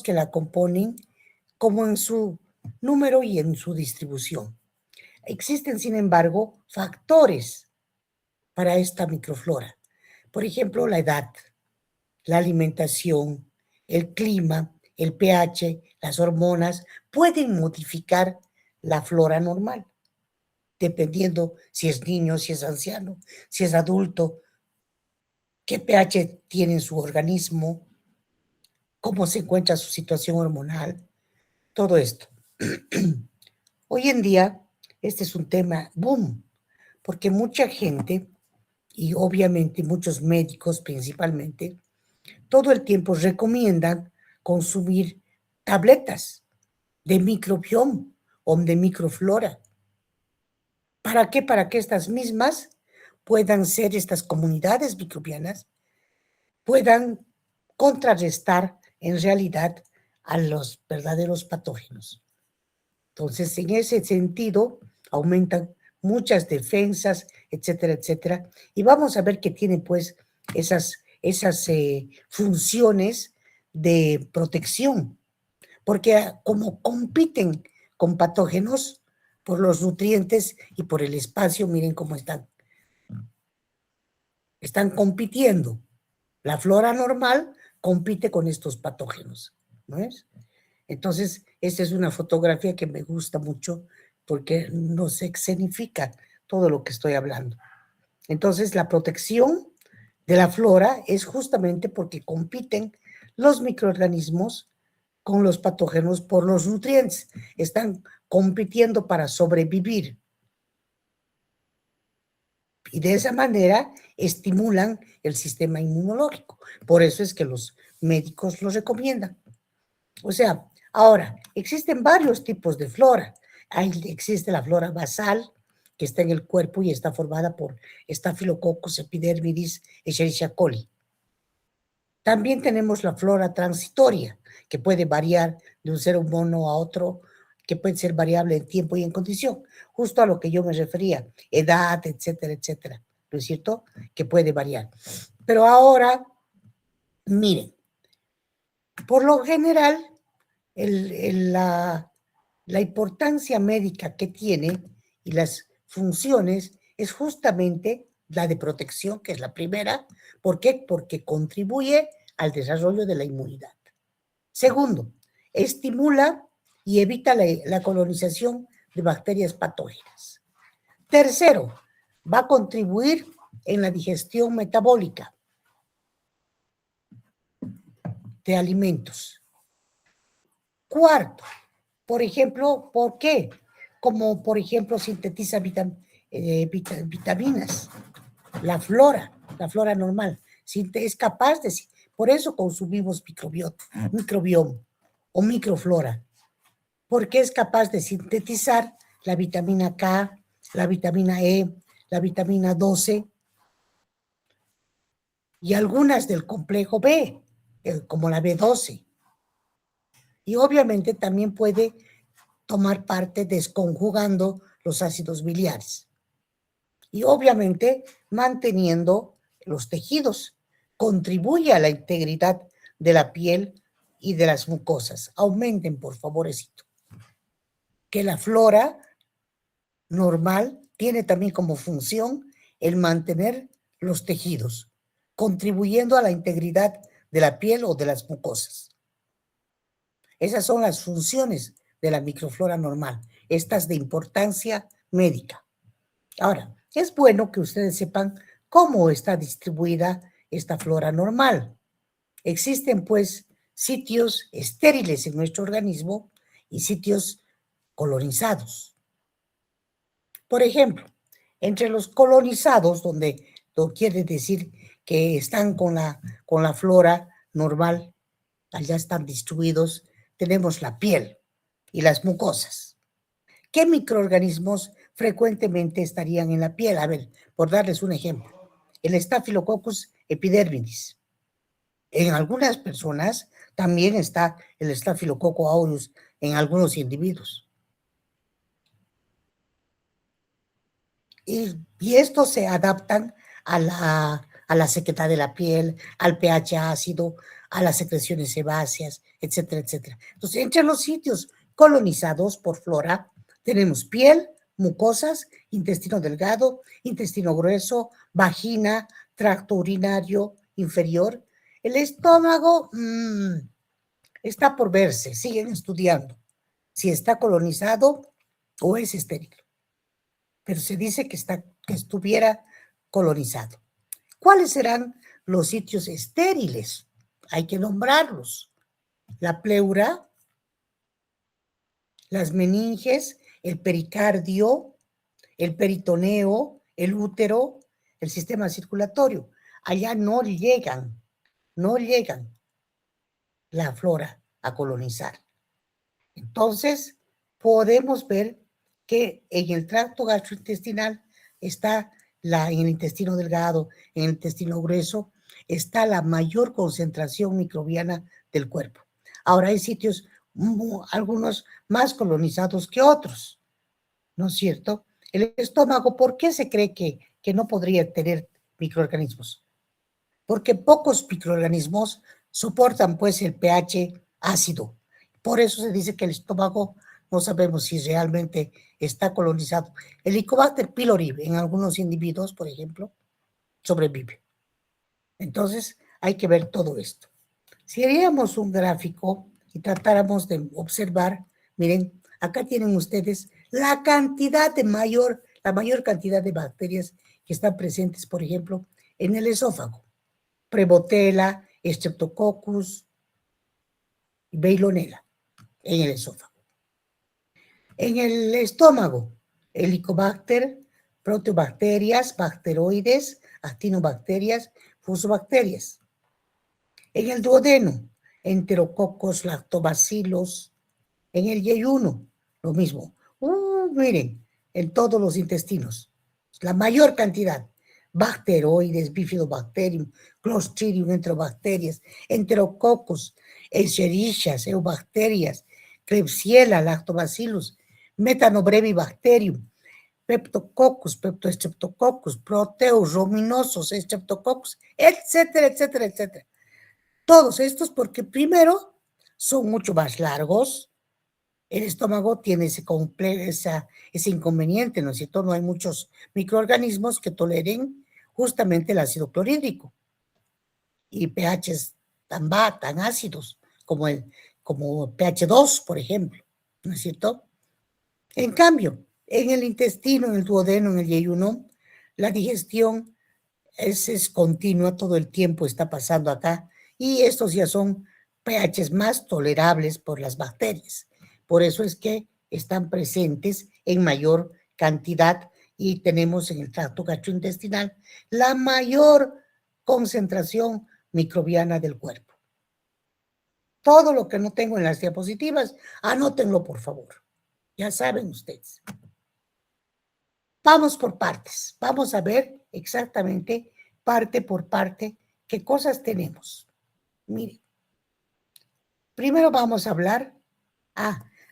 que la componen, como en su número y en su distribución. Existen, sin embargo, factores para esta microflora. Por ejemplo, la edad, la alimentación, el clima, el pH, las hormonas, pueden modificar la flora normal, dependiendo si es niño, si es anciano, si es adulto, qué pH tiene en su organismo, cómo se encuentra su situación hormonal, todo esto. Hoy en día, este es un tema boom, porque mucha gente, y obviamente muchos médicos principalmente, todo el tiempo recomiendan consumir tabletas de microbioma o de microflora. ¿Para qué? Para que estas mismas puedan ser, estas comunidades microbianas, puedan contrarrestar en realidad a los verdaderos patógenos. Entonces, en ese sentido, aumentan muchas defensas, etcétera, etcétera. Y vamos a ver que tienen pues esas funciones de protección, porque como compiten con patógenos por los nutrientes y por el espacio, miren cómo están compitiendo. La flora normal compite con estos patógenos, ¿no es? Entonces, esta es una fotografía que me gusta mucho porque nos escenifica todo lo que estoy hablando. Entonces, la protección de la flora es justamente porque compiten los microorganismos con los patógenos por los nutrientes. Están compitiendo para sobrevivir. Y de esa manera estimulan el sistema inmunológico. Por eso es que los médicos lo recomiendan. O sea, ahora, existen varios tipos de flora. Existe la flora basal, que está en el cuerpo y está formada por Staphylococcus epidermidis, Escherichia coli. También tenemos la flora transitoria, que puede variar de un ser humano a otro, que puede ser variable en tiempo y en condición, justo a lo que yo me refería, edad, etcétera, etcétera, ¿no es cierto? Que puede variar. Pero ahora, miren, por lo general, la importancia médica que tiene y las funciones es justamente la de protección, que es la primera. ¿Por qué? Porque contribuye al desarrollo de la inmunidad. Segundo, estimula y evita la colonización de bacterias patógenas. Tercero, va a contribuir en la digestión metabólica de alimentos. Cuarto, por ejemplo, ¿por qué? Como, por ejemplo, sintetiza vitaminas, la flora normal, es capaz de, por eso consumimos microbioma o microflora, porque es capaz de sintetizar la vitamina K, la vitamina E, la vitamina 12 y algunas del complejo B, como la B12. Y obviamente también puede tomar parte desconjugando los ácidos biliares. Y obviamente manteniendo los tejidos. Contribuye a la integridad de la piel y de las mucosas. Aumenten, por favorecito. Que la flora normal tiene también como función el mantener los tejidos, contribuyendo a la integridad de la piel o de las mucosas. Esas son las funciones de la microflora normal, estas de importancia médica. Ahora, es bueno que ustedes sepan cómo está distribuida esta flora normal. Existen, pues, sitios estériles en nuestro organismo y sitios colonizados. Por ejemplo, entre los colonizados, donde quiere decir que están con la flora normal, allá están distribuidos, tenemos la piel y las mucosas. ¿Qué microorganismos frecuentemente estarían en la piel? A ver, por darles un ejemplo, el Staphylococcus epidermidis. En algunas personas también está el Staphylococcus aureus en algunos individuos. Y estos se adaptan a la sequedad de la piel, al pH ácido, a las secreciones sebáceas, etcétera, etcétera. Entonces, entre los sitios colonizados por flora, tenemos piel, mucosas, intestino delgado, intestino grueso, vagina, tracto urinario inferior. El estómago está por verse, siguen estudiando si está colonizado o es estéril. Pero se dice que estuviera colonizado. ¿Cuáles serán los sitios estériles? Hay que nombrarlos. La pleura, las meninges, el pericardio, el peritoneo, el útero, el sistema circulatorio. Allá no llegan la flora a colonizar. Entonces, podemos ver que en el tracto gastrointestinal está en el intestino delgado, en el intestino grueso, está la mayor concentración microbiana del cuerpo. Ahora hay sitios, algunos más colonizados que otros, ¿no es cierto? El estómago, ¿por qué se cree que no podría tener microorganismos? Porque pocos microorganismos soportan pues el pH ácido. Por eso se dice que el estómago no sabemos si realmente está colonizado. El Helicobacter pylori en algunos individuos, por ejemplo, sobrevive. Entonces hay que ver todo esto. Si haríamos un gráfico y tratáramos de observar, miren, acá tienen ustedes la mayor cantidad de bacterias que están presentes, por ejemplo, en el esófago. Prebotella, Streptococcus, Veillonella en el esófago. En el estómago, Helicobacter, proteobacterias, bacteroides, actinobacterias, fusobacterias. En el duodeno, Enterococcus, lactobacillus. En el yeyuno, lo mismo. Miren, en todos los intestinos, la mayor cantidad. Bacteroides, bifidobacterium, Clostridium, enterobacterias, Enterococcus, Escherichia, eubacterias, Klebsiella, lactobacillus, Methanobrevibacterium, Peptococcus, Peptostreptococcus, Proteus, ruminosos, Streptococcus, etcétera, etcétera, etcétera. Todos estos porque primero son mucho más largos. El estómago tiene ese inconveniente, ¿no es cierto? No hay muchos microorganismos que toleren justamente el ácido clorhídrico y pHs tan ácidos como pH 2, por ejemplo, ¿no es cierto? En cambio, en el intestino, en el duodeno, en el yeyuno, la digestión es continua, todo el tiempo está pasando acá, y estos ya son pHs más tolerables por las bacterias. Por eso es que están presentes en mayor cantidad y tenemos en el tracto gastrointestinal la mayor concentración microbiana del cuerpo. Todo lo que no tengo en las diapositivas, anótenlo por favor. Ya saben ustedes. Vamos por partes. Vamos a ver exactamente parte por parte qué cosas tenemos. Miren, primero vamos a hablar,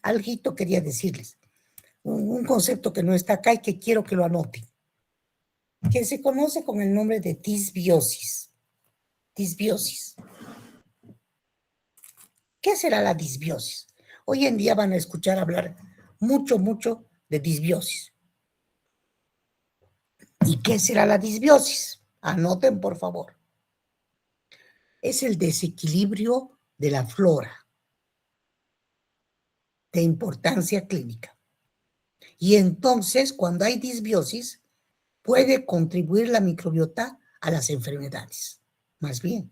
alguito quería decirles, un concepto que no está acá y que quiero que lo anoten, que se conoce con el nombre de disbiosis. Disbiosis. ¿Qué será la disbiosis? Hoy en día van a escuchar hablar mucho de disbiosis. ¿Y qué será la disbiosis? Anoten, por favor. Es el desequilibrio de la flora de importancia clínica. Y entonces, cuando hay disbiosis, puede contribuir la microbiota a las enfermedades, más bien.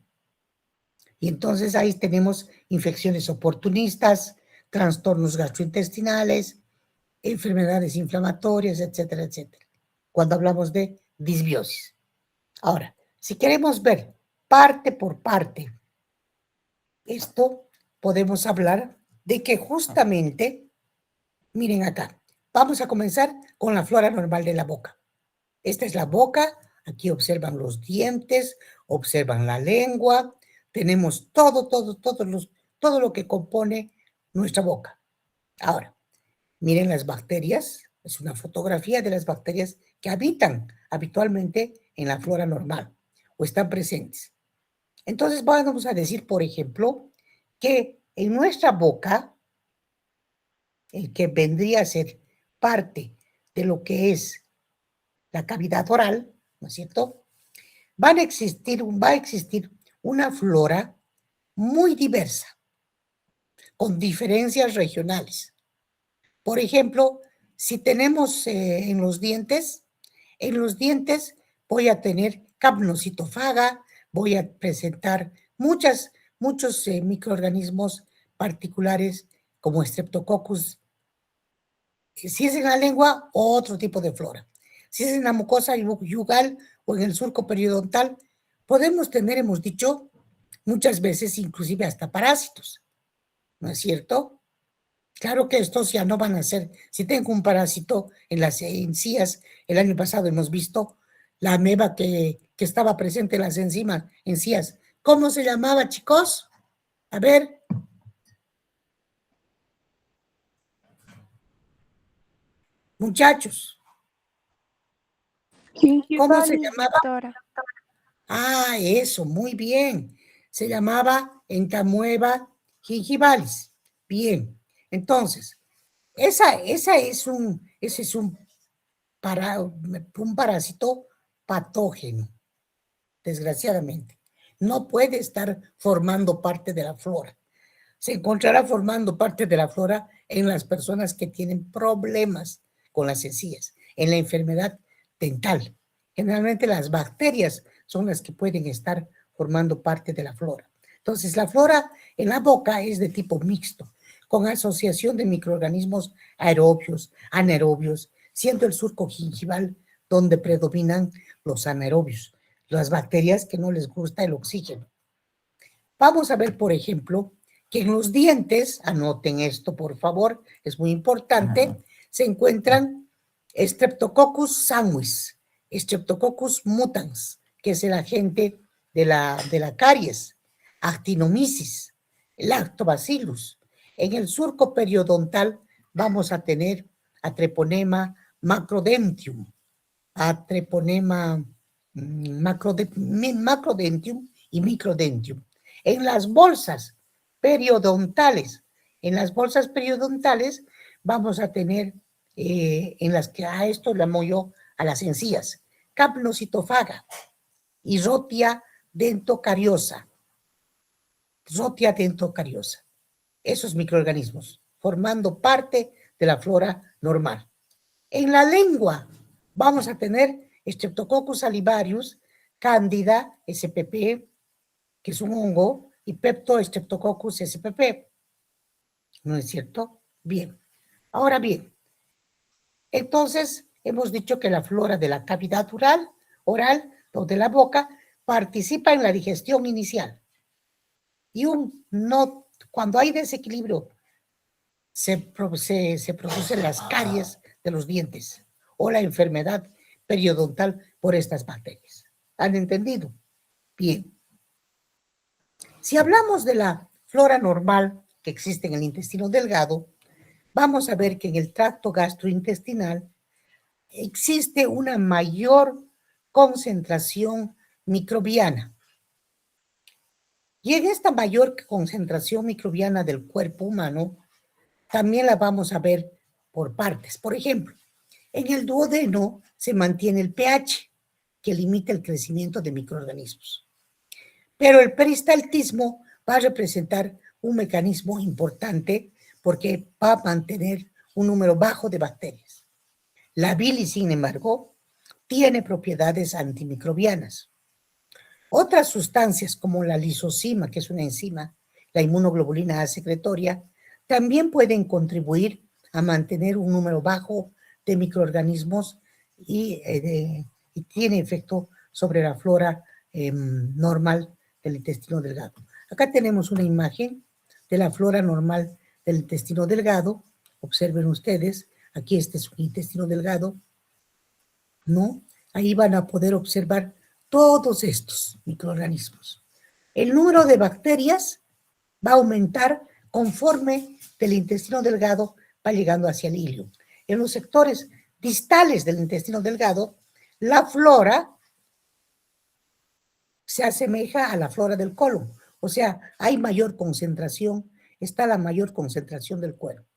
Y entonces ahí tenemos infecciones oportunistas, trastornos gastrointestinales, enfermedades inflamatorias, etcétera, etcétera, cuando hablamos de disbiosis. Ahora, si queremos ver parte por parte, esto podemos hablar de que justamente, miren acá, vamos a comenzar con la flora normal de la boca. Esta es la boca, aquí observan los dientes, observan la lengua, tenemos todo lo que compone nuestra boca. Ahora, miren las bacterias, es una fotografía de las bacterias que habitan habitualmente en la flora normal o están presentes. Entonces vamos a decir, por ejemplo, que en nuestra boca, el que vendría a ser parte de lo que es la cavidad oral, ¿no es cierto? Va a existir una flora muy diversa, con diferencias regionales. Por ejemplo, si tenemos en los dientes voy a tener capnocitofaga, voy a presentar muchos microorganismos particulares como Streptococcus. Si es en la lengua, otro tipo de flora. Si es en la mucosa yugal o en el surco periodontal, podemos tener, hemos dicho, muchas veces inclusive hasta parásitos, ¿no es cierto? Claro que estos ya no van a ser, si tengo un parásito en las encías, el año pasado hemos visto la ameba que estaba presente en las encías. ¿Cómo se llamaba, chicos? A ver. Muchachos. ¿Cómo se Gingivalis, llamaba? doctora. Ah, eso, muy bien. Se llamaba entamueba gingivalis. Bien. Entonces, ese es un parásito patógeno, desgraciadamente. No puede estar formando parte de la flora. Se encontrará formando parte de la flora en las personas que tienen problemas con las encías, en la enfermedad dental. Generalmente las bacterias son las que pueden estar formando parte de la flora. Entonces, la flora en la boca es de tipo mixto, con asociación de microorganismos aerobios, anaerobios, siendo el surco gingival donde predominan los anaerobios, las bacterias que no les gusta el oxígeno. Vamos a ver, por ejemplo, que en los dientes, anoten esto por favor, es muy importante, se encuentran Streptococcus sanguis, Streptococcus mutans, que es el agente de la caries, Actinomyces, Lactobacillus. En el surco periodontal vamos a tener Treponema macrodentium, Treponema macrodentium y microdentium. En las bolsas periodontales, vamos a tener en las que a esto le llamo yo a las encías, capnocitofaga y rotia dentocariosa. Esos microorganismos formando parte de la flora normal. En la lengua vamos a tener Streptococcus salivarius, Cándida spp, que es un hongo, y Peptostreptococcus spp. ¿No es cierto? Bien. Ahora bien, entonces hemos dicho que la flora de la cavidad oral o de la boca participa en la digestión inicial. Y cuando hay desequilibrio se producen las caries de los dientes o la enfermedad periodontal por estas bacterias. ¿Han entendido? Bien. Si hablamos de la flora normal que existe en el intestino delgado, vamos a ver que en el tracto gastrointestinal existe una mayor concentración microbiana. Y en esta mayor concentración microbiana del cuerpo humano, también la vamos a ver por partes. Por ejemplo, en el duodeno se mantiene el pH, que limita el crecimiento de microorganismos. Pero el peristaltismo va a representar un mecanismo importante porque va a mantener un número bajo de bacterias. La bilis, sin embargo, tiene propiedades antimicrobianas. Otras sustancias como la lisozima, que es una enzima, la inmunoglobulina A secretoria, también pueden contribuir a mantener un número bajo de microorganismos y tiene efecto sobre la flora normal del intestino delgado. Acá tenemos una imagen de la flora normal del intestino delgado. Observen ustedes, aquí este es un intestino delgado, ¿no? Ahí van a poder observar todos estos microorganismos. El número de bacterias va a aumentar conforme el intestino delgado va llegando hacia el ilio. En los sectores distales del intestino delgado, la flora se asemeja a la flora del colon. O sea, hay mayor concentración, está la mayor concentración del cuerpo.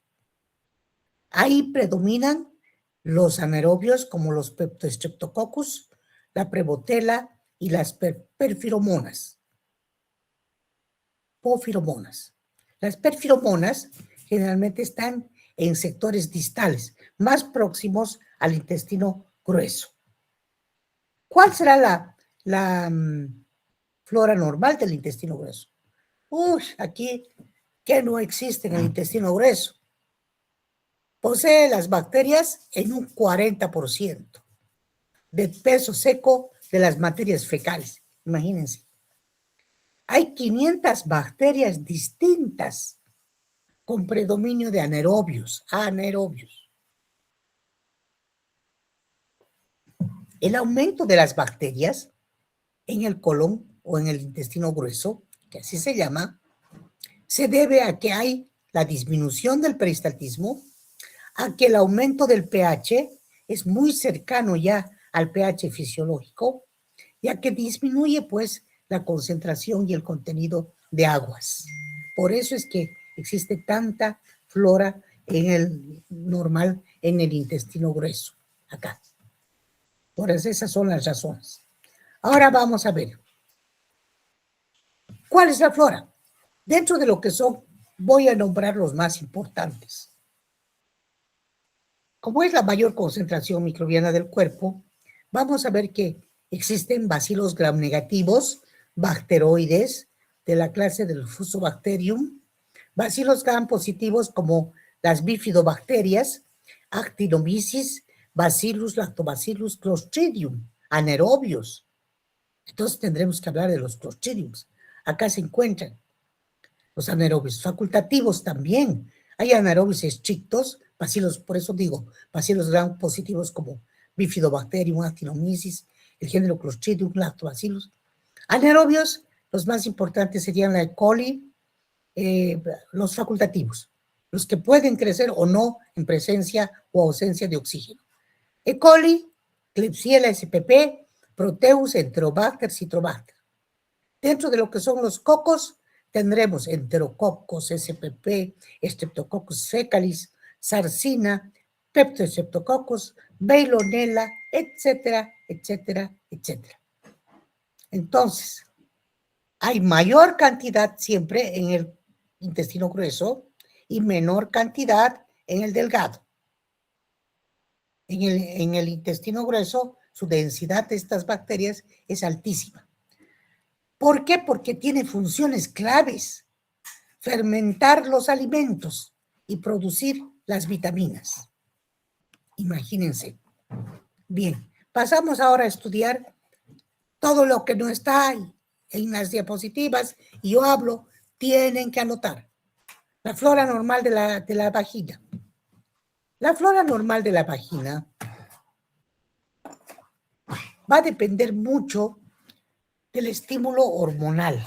Ahí predominan los anaerobios como los Streptococcus, la Prevotella y las perfiromonas. Porfiromonas. Las perfiromonas generalmente están en sectores distales, más próximos al intestino grueso. ¿Cuál será la flora normal del intestino grueso? Aquí, que no existe en el intestino grueso. Posee las bacterias en un 40% de peso seco de las materias fecales. Imagínense. Hay 500 bacterias distintas con predominio de anaerobios. El aumento de las bacterias en el colon o en el intestino grueso, que así se llama, se debe a que hay la disminución del peristaltismo, a que el aumento del pH es muy cercano ya al pH fisiológico, ya que disminuye pues la concentración y el contenido de aguas. Por eso es que existe tanta flora en el normal en el intestino grueso, acá. Por eso esas son las razones. Ahora vamos a ver. ¿Cuál es la flora? Dentro de lo que son, voy a nombrar los más importantes. Como es la mayor concentración microbiana del cuerpo, vamos a ver que existen bacilos gram negativos, bacteroides de la clase del Fusobacterium, bacilos gram positivos como las bifidobacterias, Actinomyces, Bacillus, Lactobacillus, Clostridium, anaerobios. Entonces tendremos que hablar de los Clostridiums. Acá se encuentran los anaerobios facultativos también. Hay anaerobios estrictos, bacilos, por eso digo, bacilos gram positivos como Bifidobacterium, Actinomyces, el género Clostridium, Lactobacillus. Anaerobios, los más importantes serían la E. coli, los facultativos, los que pueden crecer o no en presencia o ausencia de oxígeno. E. coli, Klebsiella spp, Proteus, Enterobacter, Citrobacter. Dentro de lo que son los cocos, tendremos Enterococcus spp, Streptococcus fecalis, Sarcina, Peptostreptococcus, Veillonella, etcétera, etcétera, etcétera. Entonces, hay mayor cantidad siempre en el intestino grueso y menor cantidad en el delgado. En el intestino grueso, su densidad de estas bacterias es altísima. ¿Por qué? Porque tiene funciones claves. Fermentar los alimentos y producir las vitaminas. Imagínense. Bien, pasamos ahora a estudiar todo lo que no está ahí en las diapositivas y yo hablo, tienen que anotar. La flora normal de la vagina. La flora normal de la vagina va a depender mucho del estímulo hormonal.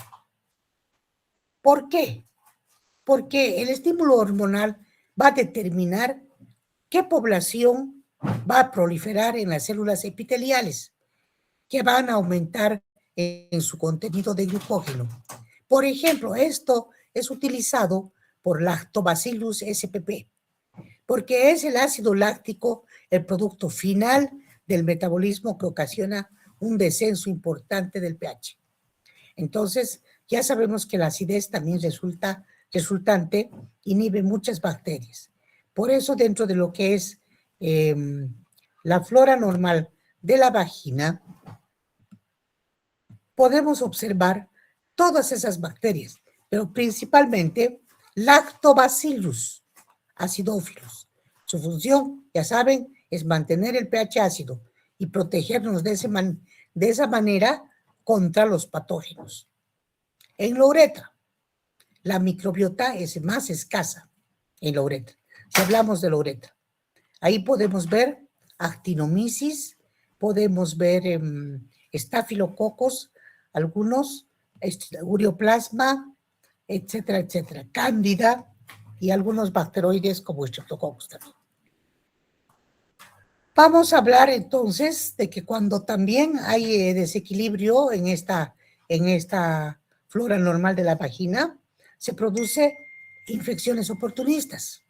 ¿Por qué? Porque el estímulo hormonal va a determinar qué población va a proliferar en las células epiteliales, que van a aumentar en su contenido de glucógeno. Por ejemplo, esto es utilizado por Lactobacillus spp, porque es el ácido láctico el producto final del metabolismo que ocasiona un descenso importante del pH. Entonces, ya sabemos que la acidez también resultante inhibe muchas bacterias. Por eso, dentro de lo que es la flora normal de la vagina, podemos observar todas esas bacterias, pero principalmente Lactobacillus acidófilos. Su función, ya saben, es mantener el pH ácido y protegernos de esa manera contra los patógenos. En la uretra, la microbiota es más escasa en la uretra. Si hablamos de la uretra, ahí podemos ver Actinomyces, podemos ver estafilococos, algunos, ureoplasma, etcétera, etcétera, cándida y algunos bacteroides como Streptococcus también. Vamos a hablar entonces de que cuando también hay desequilibrio en esta en esta flora normal de la vagina, se produce infecciones oportunistas,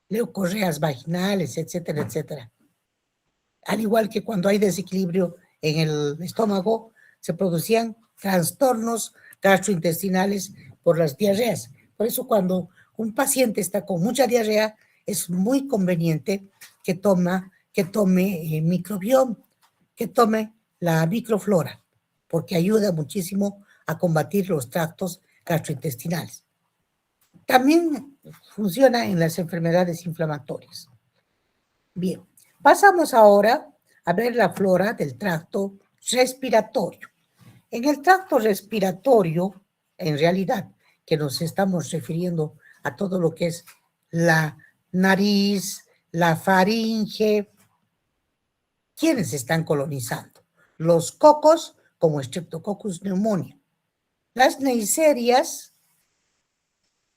leucorreas vaginales, etcétera, etcétera. Al igual que cuando hay desequilibrio en el estómago, se producían trastornos gastrointestinales por las diarreas. Por eso cuando un paciente está con mucha diarrea, es muy conveniente que tome microbioma, que tome la microflora, porque ayuda muchísimo a combatir los tractos gastrointestinales. También funciona en las enfermedades inflamatorias. Bien, pasamos ahora a ver la flora del tracto respiratorio. En el tracto respiratorio, en realidad, que nos estamos refiriendo a todo lo que es la nariz, la faringe, ¿quiénes están colonizando? Los cocos, como Streptococcus pneumoniae, las neiserias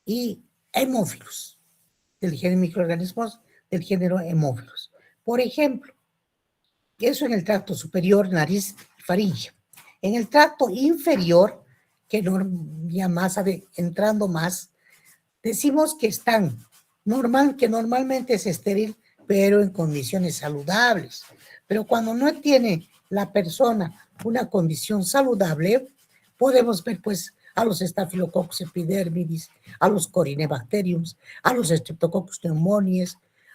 y hemófilos, del género microorganismos del género hemófilos. Por ejemplo, eso en el tracto superior, nariz y faringe. En el tracto inferior, que ya más entrando más, decimos que que normalmente es estéril, pero en condiciones saludables. Pero cuando no tiene la persona una condición saludable, podemos ver pues a los Staphylococcus epidermidis, a los Corynebacteriums, a los Streptococcus pneumoniae,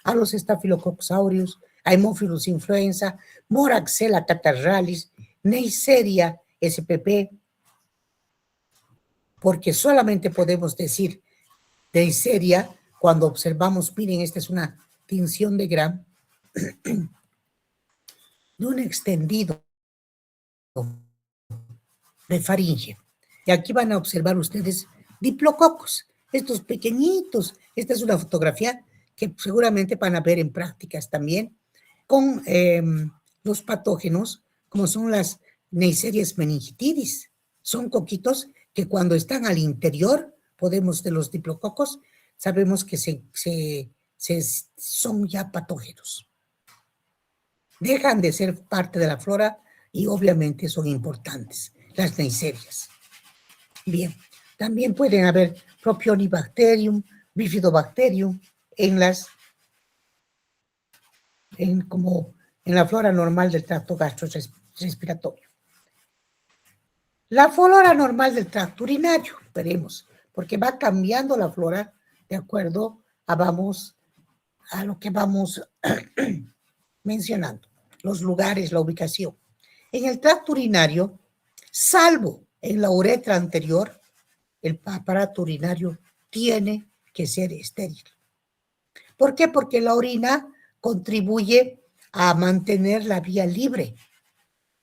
a los Staphylococcus aureus, a Haemophilus influenza, Moraxella catarrhalis, Neisseria spp, porque solamente podemos decir Neisseria cuando observamos, miren, esta es una tinción de Gram de un extendido de faringe. Y aquí van a observar ustedes diplococos, estos pequeñitos. Esta es una fotografía que seguramente van a ver en prácticas también, con los patógenos, como son las Neisseria meningitidis. Son coquitos que cuando están al interior, de los diplococos, sabemos que son ya patógenos. Dejan de ser parte de la flora y obviamente son importantes, las neiserias. Bien, también pueden haber Propionibacterium, Bifidobacterium como en la flora normal del tracto gastrorespiratorio. La flora normal del tracto urinario, veremos, porque va cambiando la flora de acuerdo a lo que vamos mencionando, los lugares, la ubicación. En el tracto urinario, salvo en la uretra anterior, el aparato urinario tiene que ser estéril. ¿Por qué? Porque la orina contribuye a mantener la vía libre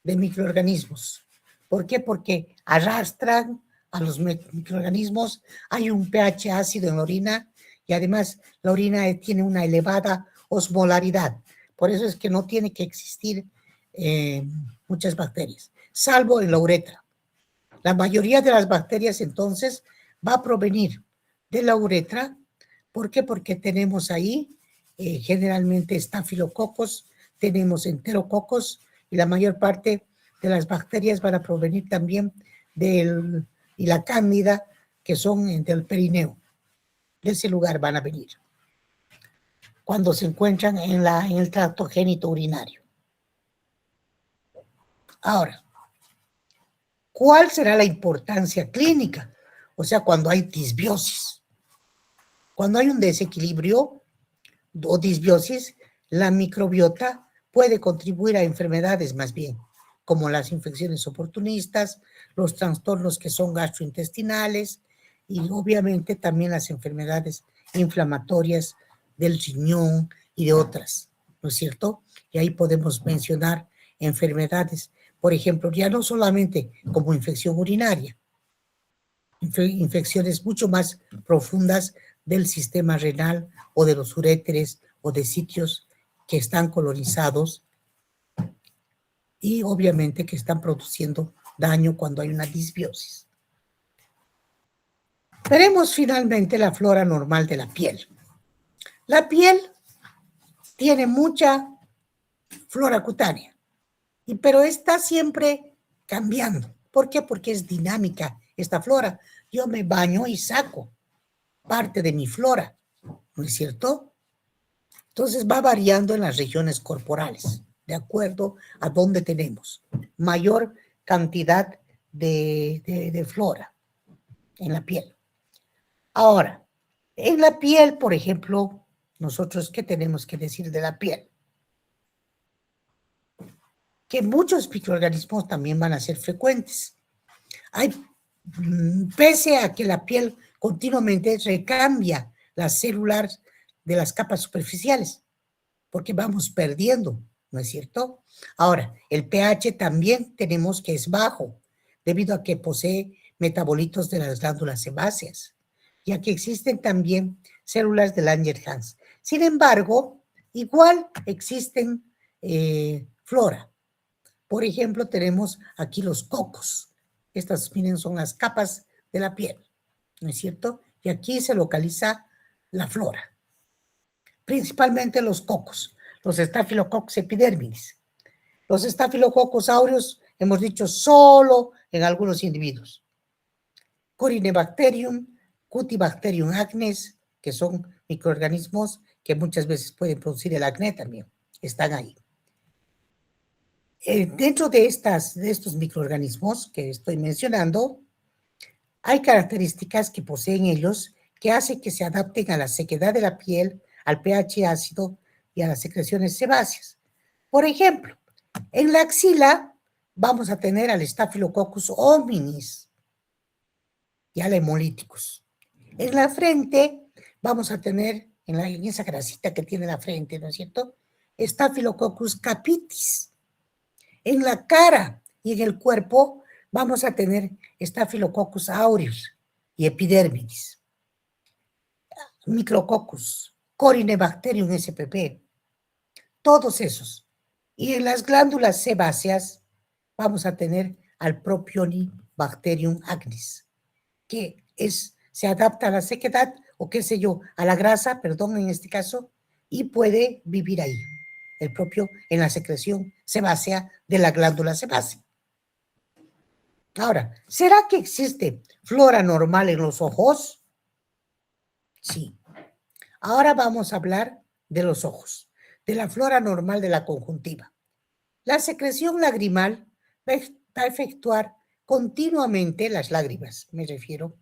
de microorganismos. ¿Por qué? Porque arrastran a los microorganismos, hay un pH ácido en la orina y además la orina tiene una elevada osmolaridad. Por eso es que no tiene que existir muchas bacterias, salvo en la uretra. La mayoría de las bacterias entonces va a provenir de la uretra. ¿Por qué? Porque tenemos ahí generalmente estafilococos, tenemos enterococos y la mayor parte de las bacterias van a provenir también y la cándida, que son del perineo. De ese lugar van a venir cuando se encuentran en el tracto genitourinario. Ahora, ¿cuál será la importancia clínica? O sea, cuando hay disbiosis. Cuando hay un desequilibrio o disbiosis, la microbiota puede contribuir a enfermedades más bien, como las infecciones oportunistas, los trastornos que son gastrointestinales y obviamente también las enfermedades inflamatorias del riñón y de otras, ¿no es cierto? Y ahí podemos mencionar enfermedades, por ejemplo, ya no solamente como infección urinaria, infecciones mucho más profundas del sistema renal o de los uréteres o de sitios que están colonizados y obviamente que están produciendo daño cuando hay una disbiosis. Veremos finalmente la flora normal de la piel. La piel tiene mucha flora cutánea, pero está siempre cambiando. ¿Por qué? Porque es dinámica esta flora. Yo me baño y saco parte de mi flora, ¿no es cierto? Entonces va variando en las regiones corporales, de acuerdo a dónde tenemos mayor cantidad de flora en la piel. Ahora, en la piel, por ejemplo, nosotros, ¿qué tenemos que decir de la piel? Que muchos microorganismos también van a ser frecuentes. Hay, pese a que la piel continuamente recambia las células de las capas superficiales, porque vamos perdiendo, ¿no es cierto? Ahora, el pH también tenemos que es bajo, debido a que posee metabolitos de las glándulas sebáceas, ya que existen también células de Langerhans. Sin embargo, igual existen flora. Por ejemplo, tenemos aquí los cocos. Estas, miren, son las capas de la piel, ¿no es cierto? Y aquí se localiza la flora, principalmente los cocos, los Staphylococcus epidermidis. Los Staphylococcus aureus, hemos dicho, solo en algunos individuos. Corynebacterium, Cutibacterium acnes, que son microorganismos que muchas veces pueden producir el acné también, están ahí. Dentro de estos microorganismos que estoy mencionando, hay características que poseen ellos que hacen que se adapten a la sequedad de la piel, al pH ácido y a las secreciones sebáceas. Por ejemplo, en la axila vamos a tener al Staphylococcus hominis y al Hemolyticus. En la frente vamos a tener, en esa grasita que tiene la frente, ¿no es cierto? Staphylococcus capitis. En la cara y en el cuerpo vamos a tener Staphylococcus aureus y epidermidis, Micrococcus, Corynebacterium spp, todos esos. Y en las glándulas sebáceas vamos a tener al Propionibacterium acnes, que se adapta a la sequedad o qué sé yo, a la grasa, perdón, en este caso, y puede vivir ahí, el propio en la secreción sebácea de la glándula sebácea. Ahora, ¿será que existe flora normal en los ojos? Sí. Ahora vamos a hablar de los ojos, de la flora normal de la conjuntiva. La secreción lagrimal va a efectuar continuamente las lágrimas, me refiero,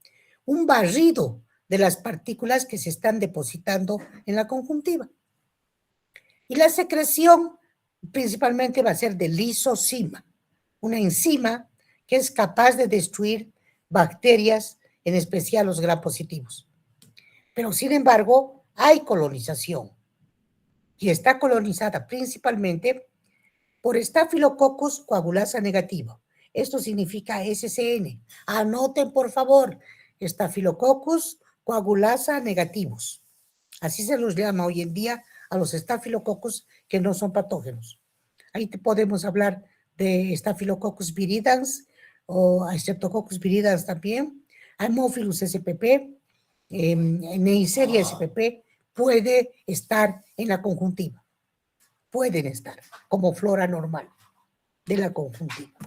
un barrido de las partículas que se están depositando en la conjuntiva. Y la secreción principalmente va a ser de lisozima, una enzima que es capaz de destruir bacterias, en especial los gram positivos. Pero sin embargo, hay colonización y está colonizada principalmente por Staphylococcus coagulasa negativo. Esto significa SCN. Anoten, por favor, Staphylococcus coagulasa negativos. Así se los llama hoy en día a los estafilococos que no son patógenos. Ahí podemos hablar de Staphylococcus viridans o Streptococcus viridans también, Haemophilus spp, Neisseria spp, puede estar en la conjuntiva. Pueden estar como flora normal de la conjuntiva.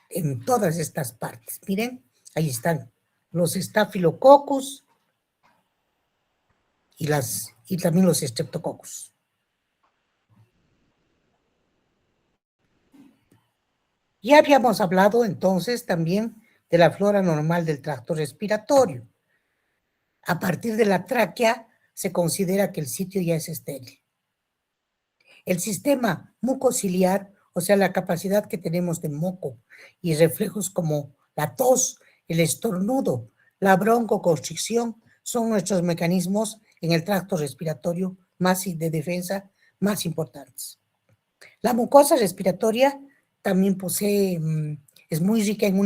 En todas estas partes. Miren, ahí están los Staphylococcus y también los Streptococcus. Ya habíamos hablado entonces también de la flora normal del tracto respiratorio. A partir de la tráquea se considera que el sitio ya es estéril. El sistema mucociliar, o sea, la capacidad que tenemos de moco y reflejos como la tos, el estornudo, la broncoconstricción, son nuestros mecanismos en el tracto respiratorio más de defensa más importantes. La mucosa respiratoria también posee, es muy rica en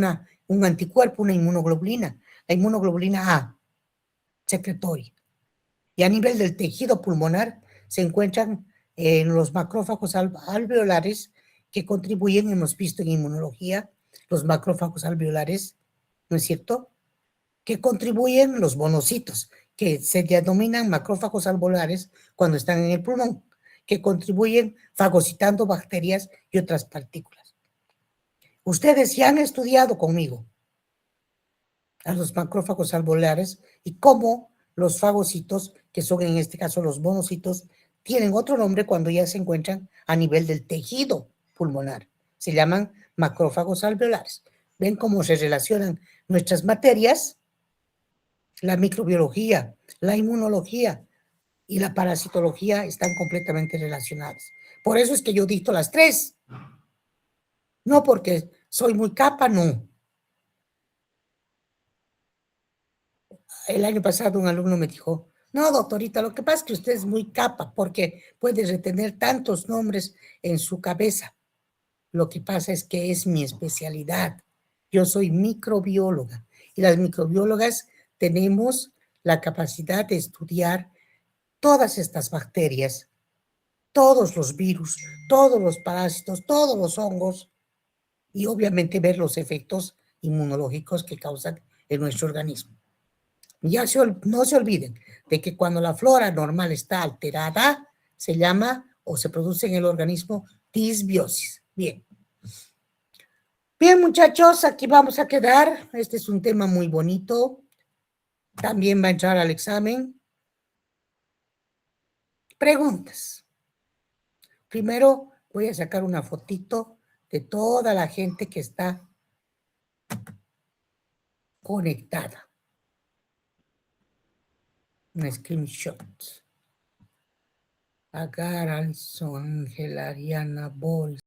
un anticuerpo, una inmunoglobulina, la inmunoglobulina A, secretoria. Y a nivel del tejido pulmonar se encuentran en los macrófagos alveolares que contribuyen, hemos visto en inmunología, los macrófagos alveolares, ¿no es cierto? Que contribuyen los monocitos, que se denominan macrófagos alveolares cuando están en el pulmón, que contribuyen fagocitando bacterias y otras partículas. Ustedes ya han estudiado conmigo a los macrófagos alveolares y cómo los fagocitos, que son en este caso los monocitos, tienen otro nombre cuando ya se encuentran a nivel del tejido pulmonar. Se llaman macrófagos alveolares. ¿Ven cómo se relacionan nuestras materias? La microbiología, la inmunología y la parasitología están completamente relacionadas. Por eso es que yo dicto las tres. No porque soy muy capa, no. El año pasado un alumno me dijo, no, doctorita, lo que pasa es que usted es muy capa porque puede retener tantos nombres en su cabeza. Lo que pasa es que es mi especialidad. Yo soy microbióloga y las microbiólogas tenemos la capacidad de estudiar todas estas bacterias, todos los virus, todos los parásitos, todos los hongos y obviamente ver los efectos inmunológicos que causan en nuestro organismo. No se olviden de que cuando la flora normal está alterada, se llama o se produce en el organismo disbiosis. Bien. Bien, muchachos, aquí vamos a quedar. Este es un tema muy bonito. También va a entrar al examen. Preguntas. Primero voy a sacar una fotito de toda la gente que está conectada. Un screenshot. Agar, Alison, Ángela, Ariana, Boris.